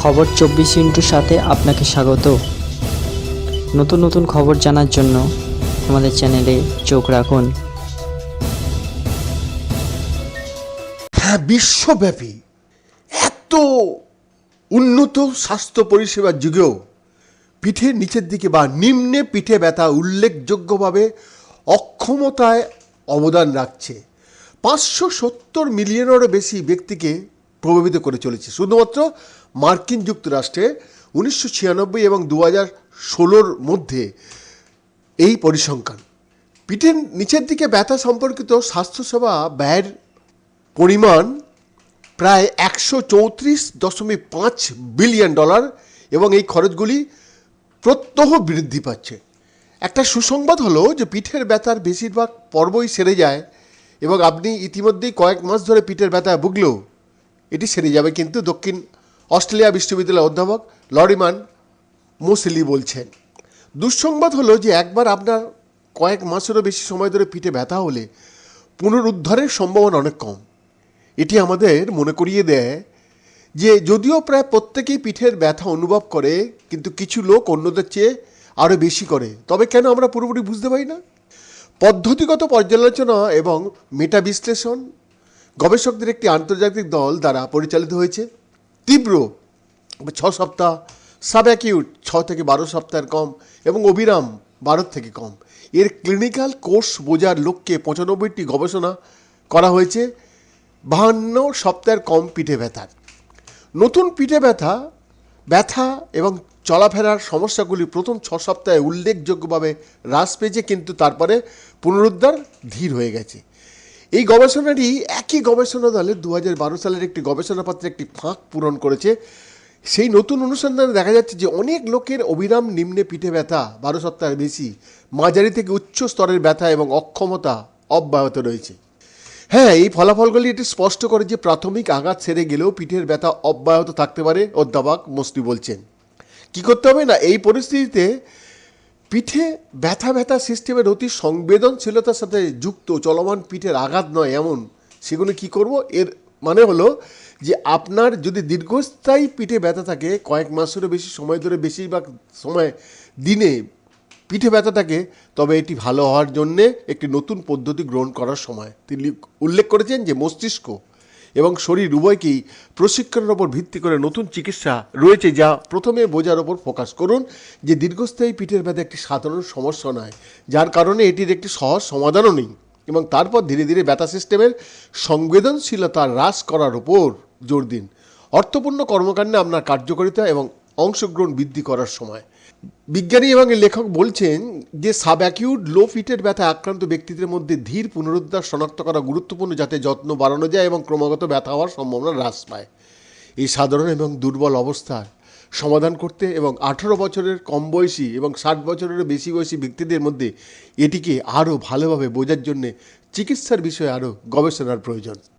খবর 24 সাথে আপনাকে স্বাগত। নতুন নতুন খবর জানার জন্য আমাদের চ্যানেলে চোখ রাখুন। হ্যাঁ, বিশ্বব্যাপী এত উন্নত স্বাস্থ্য পরিষেবার যুগেও পিঠের নিচের দিকে বা নিম্নে পিঠে ব্যথা উল্লেখযোগ্যভাবে অক্ষমতায় অবদান রাখছে। 570 মিলিয়নেরও বেশি ব্যক্তিকে প্রভাবিত করে চলেছে শুধুমাত্র মার্কিন যুক্তরাষ্ট্রে 1996 এবং 2016 মধ্যে এই পরিসংখ্যান। পিঠের নিচের দিকে ব্যথা সম্পর্কিত স্বাস্থ্যসেবা ব্যয়ের পরিমাণ প্রায় $134.5 বিলিয়ন এবং এই খরচগুলি প্রত্যহ বৃদ্ধি পাচ্ছে। একটা সুসংবাদ হলো যে পিঠের ব্যথার বেশিরভাগ পর্বই সেরে যায় এবং আপনি ইতিমধ্যেই কয়েক মাস ধরে পিঠের ব্যথায় ভুগলেও এটি সেরে যাবে, কিন্তু দক্ষিণ অস্ট্রেলিয়া বিশ্ববিদ্যালয়ের অধ্যাপক লরিমান মোসেলি বলছেন। দুঃসংবাদ হলো যে একবার আপনার কয়েক মাসেরও বেশি সময় ধরে পিঠে ব্যথা হলে পুনরুদ্ধারের সম্ভাবনা অনেক কম। এটি আমাদের মনে করিয়ে দেয় যে যদিও প্রায় প্রত্যেকেই পিঠের ব্যথা অনুভব করে, কিন্তু কিছু লোক অন্যদের চেয়ে আরও বেশি করে। তবে কেন আমরা পুরোপুরি বুঝতে পারি না। পদ্ধতিগত পর্যালোচনা এবং মেটা বিশ্লেষণ গবেষকদের একটি আন্তর্জাতিক দল দ্বারা পরিচালিত হয়েছে। তীব্র 6 সপ্তাহ, সাবঅ্যাকিউট 6 থেকে 12 সপ্তাহের কম এবং অবিরাম 12 থেকে কম এর ক্লিনিক্যাল কোর্স বোঝার লক্ষ্যে 95টি গবেষণা করা হয়েছে 52 সপ্তাহের কম পিঠে ব্যথার। নতুন পিঠে ব্যথা এবং চলাফেরার সমস্যাগুলি প্রথম 6 সপ্তাহে উল্লেখযোগ্যভাবে হ্রাস পেয়েছে, কিন্তু তারপরে পুনরুদ্ধার ধীর হয়ে গেছে। এই গবেষণাটি একই গবেষণা দলের 2012 সালের একটি গবেষণাপত্রে একটি ফাঁক পূরণ করেছে। সেই নতুন অনুসন্ধানে দেখা যাচ্ছে যে অনেক লোকের অবিরাম নিম্নে পিঠে ব্যথা 12 সপ্তাহের বেশি, মাঝারি থেকে উচ্চ স্তরের ব্যথা এবং অক্ষমতা অব্যাহত রয়েছে। হ্যাঁ, এই ফলাফলগুলি এটি স্পষ্ট করে যে প্রাথমিক আঘাত সেরে গেলেও পিঠের ব্যথা অব্যাহত থাকতে পারে। অধ্যাপক মোসলি বলছেন, কী করতে হবে না, এই পরিস্থিতিতে পিঠে ব্যথা সিস্টেমের অতি সংবেদনশীলতার সাথে যুক্ত চলমান পিঠের আঘাত নয় এমন সেগুলো কি করব। এর মানে হলো যে আপনার যদি দীর্ঘস্থায়ী পিঠে ব্যথা থাকে, কয়েক মাসেরও বেশি সময় ধরে বেশিরভাগ সময় দিনে পিঠে ব্যথা থাকে, তবে এটি ভালো হওয়ার জন্যে একটি নতুন পদ্ধতি গ্রহণ করার সময়। তিনি উল্লেখ করেছেন যে মস্তিষ্ক এবং শরীর উভয়কেই প্রশিক্ষণের ওপর ভিত্তি করে নতুন চিকিৎসা রয়েছে, যা প্রথমে বোঝার ওপর ফোকাস করুন যে দীর্ঘস্থায়ী পিঠের ব্যথা একটি সাধারণ সমস্যা নয়, যার কারণে এটির একটি সহজ সমাধানও নেই, এবং তারপর ধীরে ধীরে ব্যথা সিস্টেমের সংবেদনশীলতা হ্রাস করার ওপর জোর দিন। অর্থপূর্ণ কর্মকাণ্ডে আপনার কার্যকারিতা এবং অংশগ্রহণ বৃদ্ধি করার সময়। বিজ্ঞানী এবং লেখক বলছেন যে সাবঅ্যাকিউট লো পিঠের ব্যথা আক্রান্ত ব্যক্তিদের মধ্যে ধীর পুনরুদ্ধার শনাক্ত করা গুরুত্বপূর্ণ, যাতে যত্ন বাড়ানো যায় এবং ক্রমাগত ব্যথা হওয়ার সম্ভাবনা হ্রাস পায়। এই সাধারণ এবং দুর্বল অবস্থার সমাধান করতে এবং 18 বছরের কম বয়সী এবং 60 বছরের বেশি বয়সী ব্যক্তিদের মধ্যে এটিকে আরও ভালোভাবে বোঝার জন্য চিকিৎসার বিষয়ে আরও গবেষণার প্রয়োজন।